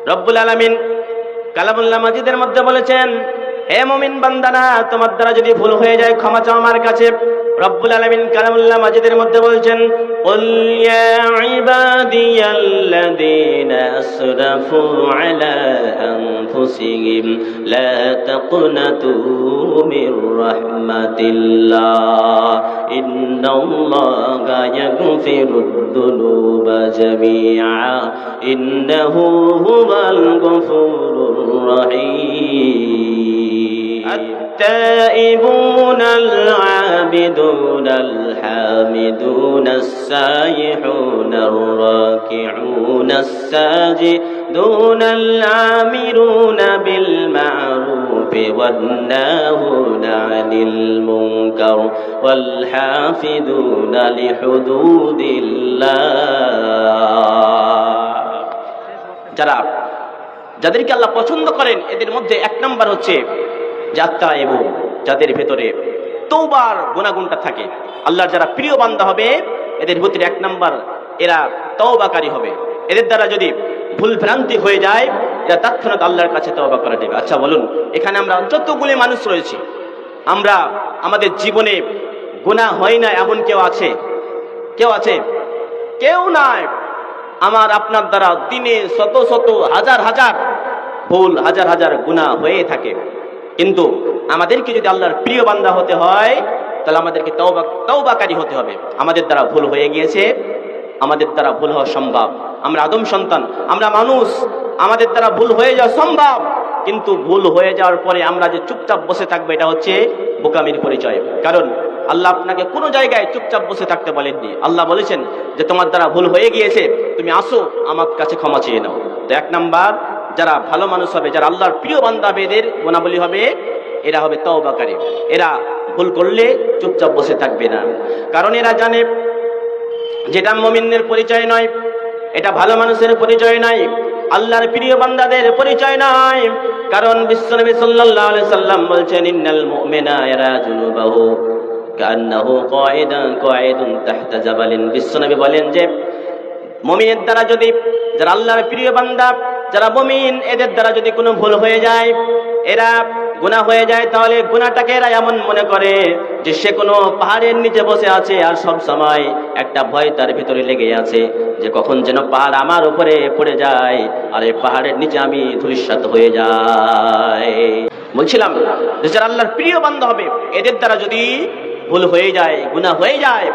রব্বুল আলামিন কালামুল্লাহ মাজিদের মধ্যে বলেছেন, হে মুমিন বান্দারা, তোমার দ্বারা যদি ভুল হয়ে যায় ক্ষমা চাও আমার কাছে। রব্বুল আলামিন কালামুল্লাহ মাজিদের মধ্যে বলছেন, কুল ইয়া ইবাদিয়াল্লাযীনা আসরাফু আলা আনফুসিহিম লা তাকনাতু মির রাহমাতিল্লাহ ইন্নাল্লাহা ইয়াগফিরুদ যুনুবা জামিআ ইন্নাহু হুয়াল গফুরুর রহিম। التائبون العابدون الحامدون السائحون الراكعون الساجدون الآمرون بالمعروف والناهون عن المنكر والحافظون لحدود الله। যাদেরকে আল্লাহ পছন্দ করেন এদের মধ্যে এক নাম্বার হচ্ছে যাদের ভেতরে তওবার গুণাগুণটা থাকে। আল্লাহর যারা প্রিয় বান্দা হবে এদের ভিতরে এক নাম্বার এরা তওবাকারী হবে। এদের দ্বারা যদি ভুল ভ্রান্তি হয়ে যায় এরা তৎক্ষণাৎ আল্লাহর কাছে তওবা করে দেবে। আচ্ছা বলুন, এখানে আমরা যতগুলি মানুষ রয়েছি, আমরা আমাদের জীবনে গুনাহ হয় না এমন কেউ আছে? কেউ আছে? কেউ নাই। আমার আপনার দ্বারা দিনে শত শত হাজার হাজার ভুল, হাজার হাজার গুনাহ হয়ে থাকে। কিন্তু আমাদেরকে যদি আল্লাহর প্রিয় বান্দা হতে হয় তাহলে আমাদেরকে তওবাকারী হতে হবে। আমাদের দ্বারা ভুল হয়ে গিয়েছে, আমাদের দ্বারা ভুল হওয়া সম্ভব। আমরা আদম সন্তান, আমরা মানুষ, আমাদের দ্বারা ভুল হয়ে যাওয়া সম্ভব। কিন্তু ভুল হয়ে যাওয়ার পরে আমরা যে চুপচাপ বসে থাকবো এটা হচ্ছে বোকামির পরিচয়। কারণ আল্লাহ আপনাকে কোনো জায়গায় চুপচাপ বসে থাকতে বলেননি। আল্লাহ বলেছেন যে তোমার দ্বারা ভুল হয়ে গিয়েছে, তুমি আসো আমার কাছে ক্ষমা চেয়ে নাও। তো এক নাম্বার যারা ভালো মানুষ হবে, যারা আল্লাহর প্রিয় বান্দা হবে, এদের গুণাবলী হবে এরা হবে তওবাকারী। এরা ভুল করলে চুপচাপ বসে থাকবে না, কারণ এরা জানে যেটা মুমিনের পরিচয় নয়, এটা ভালো মানুষের পরিচয় নয়, আল্লাহর প্রিয় বান্দাদের পরিচয় নয়। কারণ বিশ্বনবী সাল্লাল্লাহু আলাইহি সাল্লাম বলছেন, ইন্নাল মুমিনা ইয়ারা জুনুবাহু কান্নাহু কাঈদুন তাহতা জাবালিন। বিশ্বনবী বলেন যে মুমিনের দ্বারা যদি, যারা আল্লাহর প্রিয় বান্দা, যারা মুমিন, এদের দ্বারা যদি কোনো ভুল হয়ে যায়, এরা গুনাহ হয়ে যায়, তাহলে গুনাহটাকে এরা এমন মনে করে যে সে কোনো পাহাড়ের নিচে বসে আছে আর সব সময় একটা ভয় তার ভিতরে লেগে আছে যে কখন যেন পাহাড় আমার উপরে পড়ে যায় আর এই পাহাড়ের নিচে আমি ধূলিসাৎ হয়ে যাই। বলছিলাম যে যারা আল্লাহর প্রিয় বান্দা হবে এদের দ্বারা যদি ভুল হয়ে যায়, গুনাহ হয়ে যায়,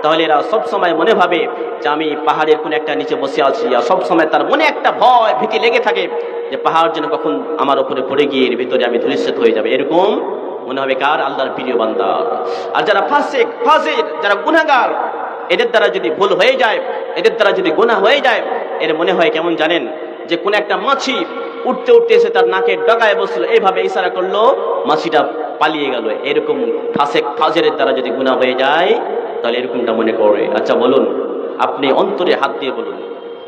তাহলে এরা সব সময় মনে ভাবে যে আমি পাহাড়ের কোন একটা নিচে বসে আছি, আর সব সময় তার মনে একটা ভয় ভীতি লেগে থাকে যে পাহাড় যেন কখন আমার উপরে পড়ে গিয়ে এর ভিতরে আমি ধূলিসাৎ হয়ে যাবে। এরকম মনে হবে কার? আল্লাহর প্রিয় বান্দা। আর যারা ফাসিক, যারা গুনাহগার, এদের দ্বারা যদি ভুল হয়ে যায়, এদের দ্বারা যদি গুনাহ হয়ে যায়, এর মনে হয় কেমন জানেন? যে কোন একটা মাছি উঠতে উঠতে এসে তার নাকের ডগায় বসলো, এইভাবে ইশারা করলো, মাছিটা পালিয়ে গেল। এরকম ফাজেরের দ্বারা যদি গুনাহ হয়ে যায় তাহলে এরকমটা মনে করে। আচ্ছা বলুন, আপনি অন্তরে হাত দিয়ে বলুন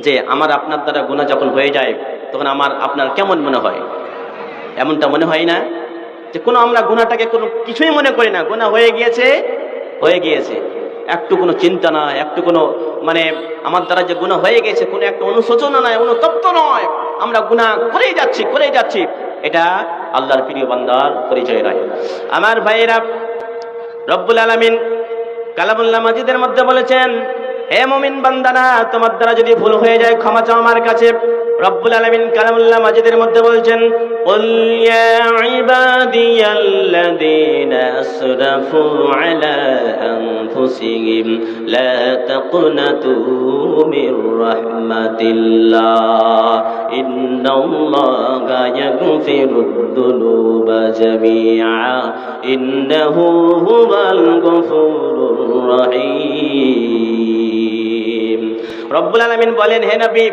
যে আমার আপনার দ্বারা গুনাহ যখন হয়ে যায় তখন আমার আপনার কেমন মনে হয়? এমনটা মনে হয় না যে কোনো আমরা গুনাহটাকে কোনো কিছুই মনে করি না, গুনাহ হয়ে গিয়েছে, একটু কোনো চিন্তা নাই, একটু কোনো মানে আমার দ্বারা যে গুনাহ হয়ে গেছে কোনো একটা অনুশোচনা নাই, অনুতপ্ত নয়, আমরা গুনাহ করেই যাচ্ছি। এটা আল্লাহর প্রিয় বান্দার পরিচয় নয়। আমার ভাইয়েরা, রব্বুল আলামিন কালামুল্লাহ মাজিদের মধ্যে বলেছেন, হে মুমিন বান্দারা, তোমার দ্বারা যদি ভুল হয়ে যায় ক্ষমা চাও আমার কাছে। রব্বুল আলামিন কালামুল্লাহ মাজিদের মধ্যে বলছেন, কুল ইয়া ইবাদিয়াল্লাযীনা আসরাফু আলা আনফুসিহিম লা তাকনাতু মির রাহমাতিল্লাহ ইন্নাল্লাহা ইয়াগফিরুদ যুনুবা জামিআ ইন্নাহু হুয়াল গফুরুর রহিম। রব্বুল আলামিন বলেন, হে নবী,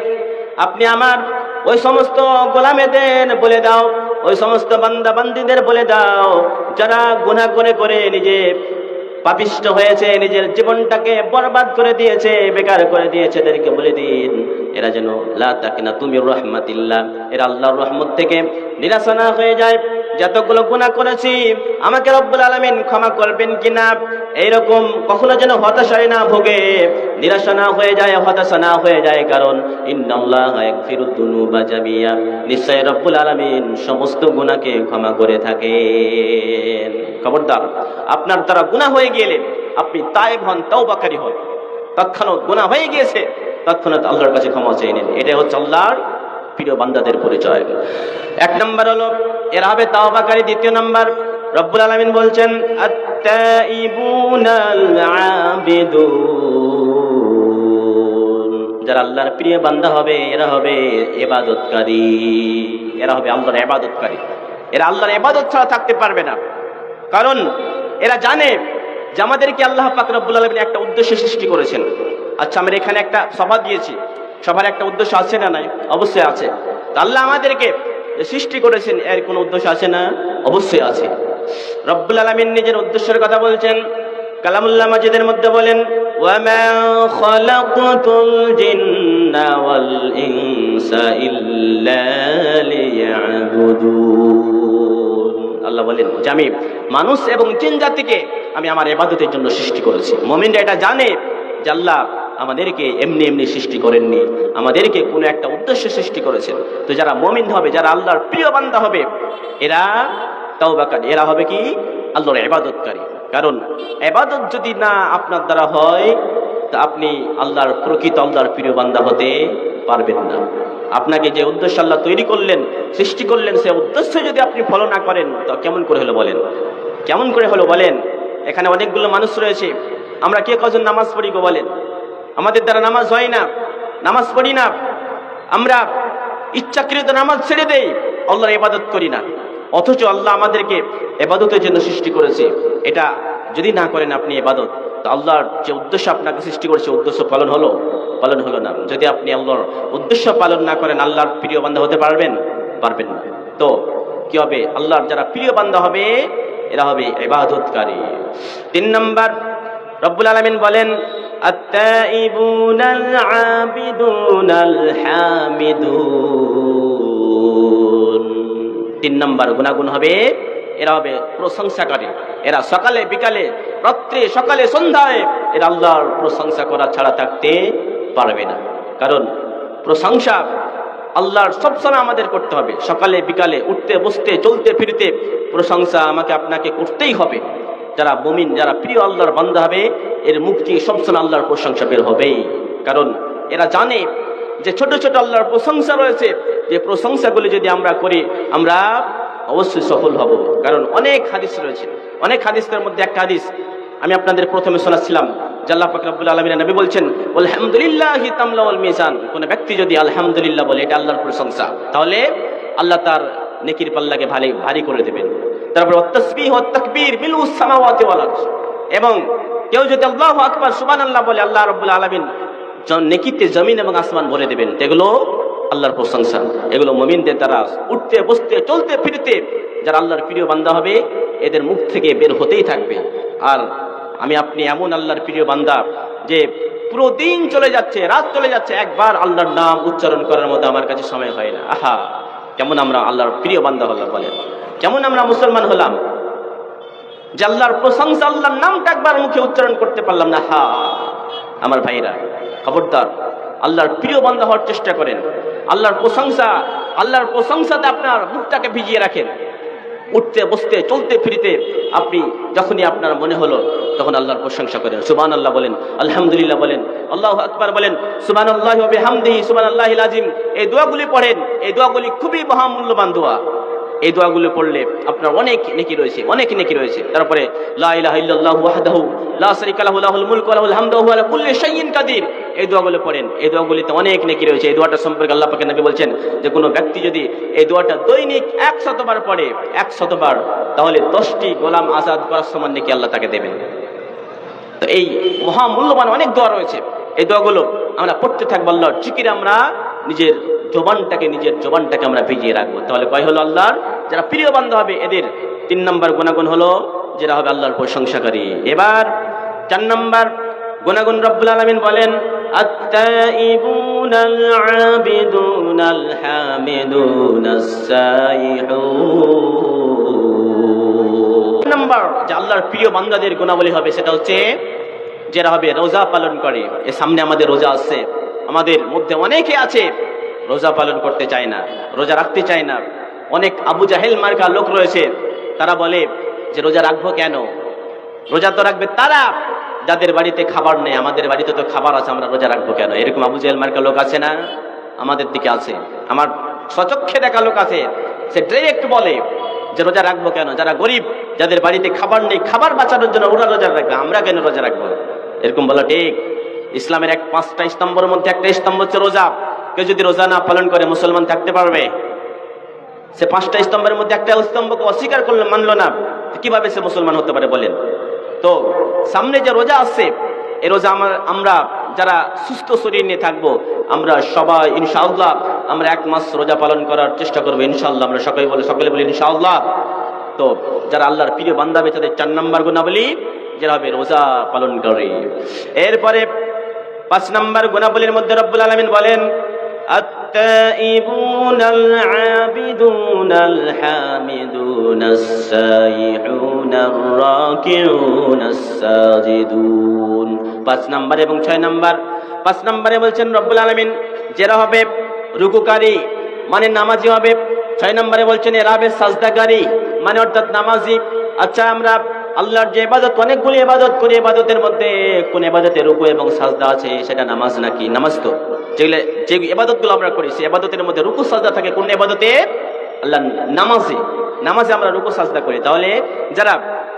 আপনি আমার ওই সমস্ত গোলামেদের বলে দাও, ওই সমস্ত বান্দা বান্দীদের বলে দাও যারা গুনাহ করে নিজে পাপিষ্ট হয়েছে, নিজের জীবনটাকে বরবাদ করে দিয়েছে, বেকার করে দিয়েছে, এদেরকে বলে দিন এরা যেন লা তাকনাতু মির রাহমাতিল্লাহ, এরা আল্লাহর রহমত থেকে নিরাশা না হয়ে যায়। যতগুলো গুনাহ করেছি আমাকে রব্বুল আলামিন ক্ষমা করবেন কিনা, এইরকম কখনো যেন হতাশায় না ভোগে, নিরাশা না হয়ে যায়, হতাশা না হয়ে যায়। কারণ ইন্নাল্লাহা ইয়াগফিরুদ যুনুবা জামিয়া, নিশ্চয় রব্বুল আলামিন সমস্ত গুনাহকে ক্ষমা করে থাকেন। খবরদার, আপনার দ্বারা গুনাহ হয়ে গেলে আপনি তায়েব হন, তওবাকারী হন। তৎক্ষণাৎ গুনাহ হয়ে গিয়েছে, তৎক্ষণাৎ আল্লাহর কাছে ক্ষমা চেয়ে নিন। এটাই হচ্ছে আল্লাহর প্রিয় বান্দাদের পরিচয়। এক নম্বর হলো এরা হবে তাওবাকারী। দ্বিতীয় নম্বর রব্বুল আলামিন বলছেন আত-তাইবুনাল আবিদুন, যারা আল্লাহর প্রিয় বান্দা হবে এরা হবে ইবাদতকারী, এরা হবে আল্লাহর ইবাদতকারী। এরা আল্লাহর ইবাদত ছাড়া থাকতে পারবে না। কারণ এরা জানে যে আমাদেরকে আল্লাহ পাক রব্বুল আলামিন একটা উদ্দেশ্য সৃষ্টি করেছেন। আচ্ছা, আমরা এখানে একটা সভা দিয়েছি, সবার একটা উদ্দেশ্য আছে না নাই? অবশ্যই আছে। আল্লাহ আমাদেরকে সৃষ্টি করেছেন, এর কোনো উদ্দেশ্য আছে না? অবশ্যই আছে। রব্বুল আলামিন নিজের উদ্দেশ্যের কথা বলছেন, কালামুল্লাহ মাজিদের মধ্যে বলেন ওয়ামা খালাকতুল জিন্না ওয়াল ইনসা ইল্লা লিয়াবুদুন। আল্লাহ বলেন যে আমি মানুষ এবং জিন জাতিকে আমি আমার ইবাদতের জন্য সৃষ্টি করেছি। মুমিনরা এটা জানে যে আল্লাহ আমাদেরকে এমনি এমনি সৃষ্টি করেননি, আমাদেরকে কোনো একটা উদ্দেশ্যে সৃষ্টি করেছেন। তো যারা মুমিন হবে, যারা আল্লাহর প্রিয় বান্দা হবে, এরা তাওবাকারী, এরা হবে কি আল্লাহর ইবাদতকারী। কারণ ইবাদত যদি না আপনার দ্বারা হয় তা আপনি আল্লাহর প্রকৃত আল্লাহর প্রিয় বান্দা হতে পারবেন না। আপনাকে যে উদ্দেশ্য আল্লাহ তৈরি করলেন, সৃষ্টি করলেন, সে উদ্দেশ্য যদি আপনি ফলো না করেন তো কেমন করে হলো বলেন? কেমন করে হলো বলেন? এখানে অনেকগুলো মানুষ রয়েছে, আমরা কে কজন নামাজ পড়ি গো বলেন? আমাদের দ্বারা নামাজ হয় না, নামাজ পড়ি না, আমরা ইচ্ছাকৃত নামাজ ছেড়ে দেই, আল্লাহর ইবাদত করি না। অথচ আল্লাহ আমাদেরকে ইবাদতের জন্য সৃষ্টি করেছে। এটা যদি না করেন আপনি ইবাদত, তো আল্লাহর যে উদ্দেশ্য আপনাকে সৃষ্টি করেছে উদ্দেশ্য পালন হলো? পালন হলো না। যদি আপনি আল্লাহর উদ্দেশ্য পালন না করেন আল্লাহর প্রিয় বান্দা হতে পারবেন? পারবেন না। তো কি হবে? আল্লাহর যারা প্রিয় বান্দা হবে এরা হবে ইবাদতকারী। 3 নম্বর রব্বুল আলামিন বলেন আত-তাইবুনাল আবিদুনাল হামিদুন। 3 নম্বর গুনাহগুণ হবে এরা হবে প্রশংসাকারী। এরা সকালে বিকালে, রাত্রে সকালে সন্ধ্যায় এরা আল্লাহর প্রশংসা করা ছাড়া থাকতে পারবে না। কারণ প্রশংসা আল্লাহর সবসময় আমাদের করতে হবে। সকালে বিকালে, উঠতে বসতে, চলতে ফিরতে প্রশংসা আমাকে আপনাকে করতেই হবে। যারা মুমিন, যারা প্রিয় আল্লাহর বান্দা হবে, এর মুখ থেকে সবসময় আল্লাহর প্রশংসা বের হবেই। কারণ এরা জানে যে ছোট ছোট আল্লাহর প্রশংসা রয়েছে, যে প্রশংসাগুলি যদি আমরা করি আমরা অবশ্যই সফল হব। কারণ অনেক হাদিস রয়েছে, অনেক হাদিসের মধ্যে একটা হাদিস আমি আপনাদের প্রথমে শোনাচ্ছিলাম। আল্লাহ পাক রব্বুল আলামিন নবী বলছেন আলহামদুলিল্লাহি তামলাউল মিজান। কোন ব্যক্তি যদি আলহামদুলিল্লাহ বলে, এটা আল্লাহর প্রশংসা, তাহলে আল্লাহ তার নেকির পাল্লাকে ভারী করে দেবেন। তারপর তাসবিহ ওয়াত তাকবীর মিলউস সামাওয়াতি ওয়াল আরদ, এবং কেউ যদি আল্লাহু আকবার সুবহানাল্লাহ বলে, আল্লাহ রাব্বুল আলামিন নেকিতে জমিন এবং আসমান ভরে দেবেন। এগুলো আল্লাহর প্রশংসা। এগুলো মুমিনদের দ্বারা উঠতে বসতে চলতে ফিরতে যারা আল্লাহর প্রিয় বান্দা হবে এদের মুখ থেকে বের হতেই থাকবে। আর আমি আপনি এমন আল্লাহর প্রিয় বান্দা যে পুরো দিন চলে যাচ্ছে, রাত চলে যাচ্ছে, একবার আল্লাহর নাম উচ্চারণ করার মতো আমার কাছে সময় হয় না। আহা, কেমন আমরা আল্লাহর প্রিয় বান্দা হলাম বলেন? কেমন আমরা মুসলমান হলাম যে আল্লাহর প্রশংসা, আল্লাহর নামটা একবার মুখে উচ্চারণ করতে পারলাম না। হা আমার ভাইরা, খবরদার, আল্লাহর প্রিয় বান্দা হওয়ার চেষ্টা করেন। আল্লাহর প্রশংসাতে আপনার মুখটাকে ভিজিয়ে রাখেন। উঠতে বসতে চলতে ফিরতে আপনি যখনই আপনার মনে হলো তখন আল্লাহর প্রশংসা করেন। সুবহানাল্লাহ বলেন, আলহামদুলিল্লাহ বলেন, আল্লাহু আকবার বলেন, সুবহানাল্লাহি ওয়া বিহামদিহি সুবহানাল্লাহিল আযীম। এই দোয়াগুলি পড়েন। এই দোয়াগুলি খুবই মহামূল্যবান দোয়া। এই দোয়াগুলো পড়লে আপনার অনেক নেকি রয়েছে, অনেক নেকি রয়েছে। তারপরে লা ইলাহা ইল্লাল্লাহু ওয়াহদাহু লা শারীকা লাহু লাহুল মুলকু ওয়া লাহুল হামদু ওয়া হুয়া আলা কুল্লি শাইইন কাদির। এই দোয়াগুলো পড়েন। এই দোয়াগুলিতে অনেক নেকি রয়েছে। এই দোয়াটা সম্পর্কে আল্লাহ পাকের নবী বলছেন যে কোনো ব্যক্তি যদি এই দোয়াটা দৈনিক 100 বার পড়ে, 100 বার, তাহলে 10টি গোলাম আজাদ করার সমান নেকি আল্লাহ তাকে দেবেন। তো এই মহামূল্যবান অনেক দোয়া রয়েছে। এই দোয়াগুলো আমরা পড়তে থাকবো। আল্লাহর জিকিরে আমরা নিজের জবানটাকে আমরা ভিজিয়ে রাখবো। তাহলে কয় হলো আল্লাহর যারা প্রিয় বান্দা হবে এদের 3 নম্বর গুণাগুণ হলো যারা হবে আল্লাহর প্রশংসাকারী। এবার 4 নম্বর গুণাগুণ রব্বুল আলামিন বলেন আত-তাইবুনাল আবিদুনাল হামিদুনাস সাইহুন। নাম্বার যে আল্লাহর প্রিয় বান্দাদের গুণাবলী হবে সেটা হচ্ছে যারা হবে রোজা পালন করে। এর সামনে আমাদের রোজা আছে, আমাদের মধ্যে অনেকে আছে রোজা পালন করতে চায় না, রোজা রাখতে চায় না। অনেক আবু জাহেল মার্কা লোক রয়েছে, তারা বলে যে রোজা রাখবো কেন? রোজা তো রাখবে তারা যাদের বাড়িতে খাবার নেই, আমাদের বাড়িতে তো খাবার আছে, আমরা রোজা রাখবো কেন? এরকম আবু জাহেল মার্কা লোক আছে না? আমাদের দিকে আছে, আমার স্বচক্ষে দেখা লোক আছে। সে ডাইরেক্ট বলে যে রোজা রাখবো কেন? যারা গরিব, যাদের বাড়িতে খাবার নেই, খাবার বাঁচানোর জন্য ওরা রোজা রাখবে, আমরা কেন রোজা রাখবো? এরকম বলা ঠিক? ইসলামের 5টা স্তম্ভের মধ্যে একটা স্তম্ভ হচ্ছে রোজা। কেউ যদি রোজা না পালন করে মুসলমান থাকতে পারবে? সে 5টা স্তম্ভের মধ্যে একটা স্তম্ভকে অস্বীকার করলো, মানলো না, কিভাবে সে মুসলমান হতে পারে বলেন? তো সামনে যে রোজা আসছে, এই রোজা আমরা যারা সুস্থ শরীর নিয়ে থাকবো, আমরা সবাই ইনশাআল্লাহ আমরা 1 মাস রোজা পালন করার চেষ্টা করবো ইনশাআল্লাহ। আমরা সকলে বলি ইনশাআল্লাহ। তো যারা আল্লাহর প্রিয় বান্দা হবে তাদের 4 নাম্বার গুণাবলী যারা হবে রোজা পালন করে। এরপরে 5 নাম্বার গুণাবলীর মধ্যে রব্বুল আলামিন বলেন التائبون العابدون الحامدون السائحون الراكعون الساجدون। 5 নাম্বার এবং 6 নাম্বার। 5 নাম্বারে বলছেন রব্বুল আলামিন যারা হবে রুকুকারী মানে নামাজি হবে। 6 নাম্বারে বলছেন এরা হবে সাজদাকারী মানে অর্থাৎ নামাজি। আচ্ছা, আমরা আল্লাহর যে ইবাদত, অনেকগুলি ইবাদত করি, ইবাদতের মধ্যে কোন ইবাদতে রুকু এবং সাজদা আছে সেটা নামাজ নাকি? নামাজ তো যে ইবাদতগুলো আমরা করি সেই ইবাদতের মধ্যে রুকু সাজদা থাকে। কোন ইবাদতে? আল্লাহ নামাজে আমরা রুকু সাজদা করি। তাহলে যারা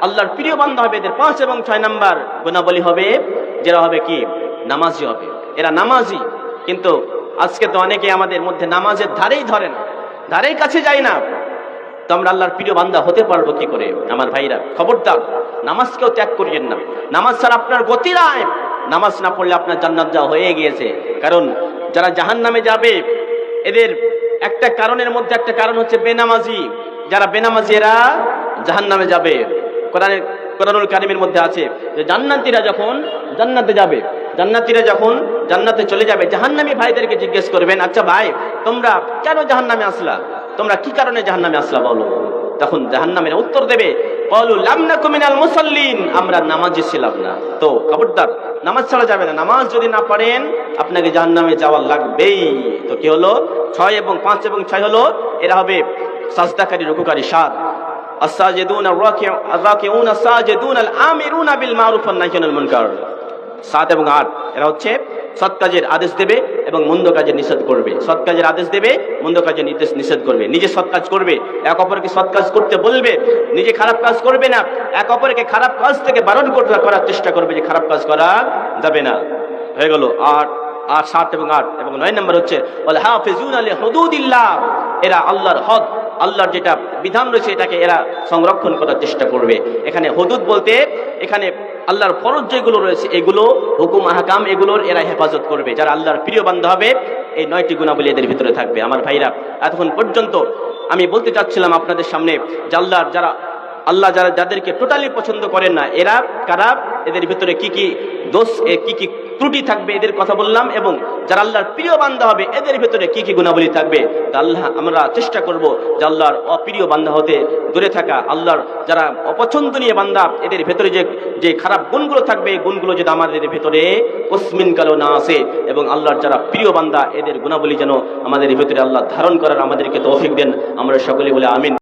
আল্লাহর প্রিয় বান্দা হবে এদের 5 এবং 6 নাম্বার গুণাবলী হবে যারা হবে কি? নামাজি হবে। এরা নামাজি। কিন্তু আজকে তো অনেকে আমাদের মধ্যে নামাজের ধারেই ধরে না, ধারের কাছে যায় না। তো আমরা আল্লাহর প্রিয় বান্দা হতে পারবো কি করে? আমার ভাইরা, খবরদার নামাজকেও ত্যাগ করিয়েন না। নামাজ ছাড়া আপনার গতি নাই। নামাজ না পড়লে আপনার জান্নাত যাওয়া হয়ে গিয়েছে। কারণ যারা জাহান্নামে যাবে এদের একটা কারণের মধ্যে একটা কারণ হচ্ছে বেনামাজি। যারা বেনামাজি এরা জাহান্নামে যাবে। কোরআনুল কারীমের মধ্যে আছে যে জান্নাতীরা যখন জান্নাতে যাবে, জান্নাতীরা যখন জান্নাতে চলে যাবে, জাহান্নামী ভাইদেরকে জিজ্ঞেস করবেন, আচ্ছা ভাই তোমরা কেন জাহান্নামে আসলা? তোমরা কি কারণে জাহান্নামে আসলা বলো? তখন জাহান্নামীরা উত্তর দেবে, ক্বালু লাম নাকু মিনাল মুসাল্লিন, আমরা নামাজি ছিলাম না। তো খবরদার নামাজ ছাড়া যাবে না। নামাজ যদি না পড়েন আপনাকে জাহান্নামে যাওয়া লাগবেই। তো কি হলো? 6 এবং 5 এবং 6 হলো এরা হবে সাজদাকারী, রুকুকারী। 7 الساجدون الراكعون الساجدون الآمرون بالمعروف والنهي عن المنكر। 7 এবং 8 এরা হচ্ছে সৎ কাজের আদেশ দেবে এবং মন্দ কাজের নিষেধ করবে। সৎ কাজের আদেশ দেবে, মন্দ কাজের নিষেধ করবে। নিজে সৎ কাজ করবে, এক অপরকে সৎ কাজ করতে বলবে। নিজে খারাপ কাজ করবে না, এক অপরকে খারাপ কাজ থেকে বারণ করার চেষ্টা করবে যে খারাপ কাজ করা যাবে না। হয়ে গেল 7 এবং 8 এবং 9 নম্বর হচ্ছে ওয়াল হাফিজুনা লিহুদুদিল্লাহ। এরা আল্লাহর হদ, আল্লাহর যেটা বিধান রয়েছে এটাকে এরা সংরক্ষণ করার চেষ্টা করবে। এখানে হুদুদ বলতে এখানে আল্লাহর ফরজ যেগুলো রয়েছে এগুলো, হুকুম আহকাম, এগুলোর এরা হেফাজত করবে। যারা আল্লাহর প্রিয় বান্দা হবে এই 9টি গুণাবলী এদের ভিতরে থাকবে। আমার ভাইরা, এতক্ষণ পর্যন্ত আমি বলতে চাচ্ছিলাম আপনাদের সামনে যে যাদেরকে টোটালি পছন্দ করেন না এরা কারা, এদের ভিতরে কি কি দোষ, কি কি ত্রুটি থাকবে এদের কথা বললাম, এবং যারা আল্লাহর প্রিয় বান্দা হবে এদের ভিতরে কি কি গুণাবলী থাকবে। তা আমরা চেষ্টা করব যে আল্লাহর অপ্রিয় বান্দা হতে দূরে থাকা। আল্লাহর যারা অপছন্দনীয় বান্দা এদের ভিতরে যে খারাপ গুণগুলো থাকবে এই গুণগুলো যদি আমাদের ভিতরে কসমিন কালো না আসে, এবং আল্লাহর যারা প্রিয় বান্দা এদের গুণাবলী যেন আমাদের ভিতরে আল্লাহ ধারণ করার আমাদেরকে তৌফিক দেন। আমরা সকলে বলে আমিন।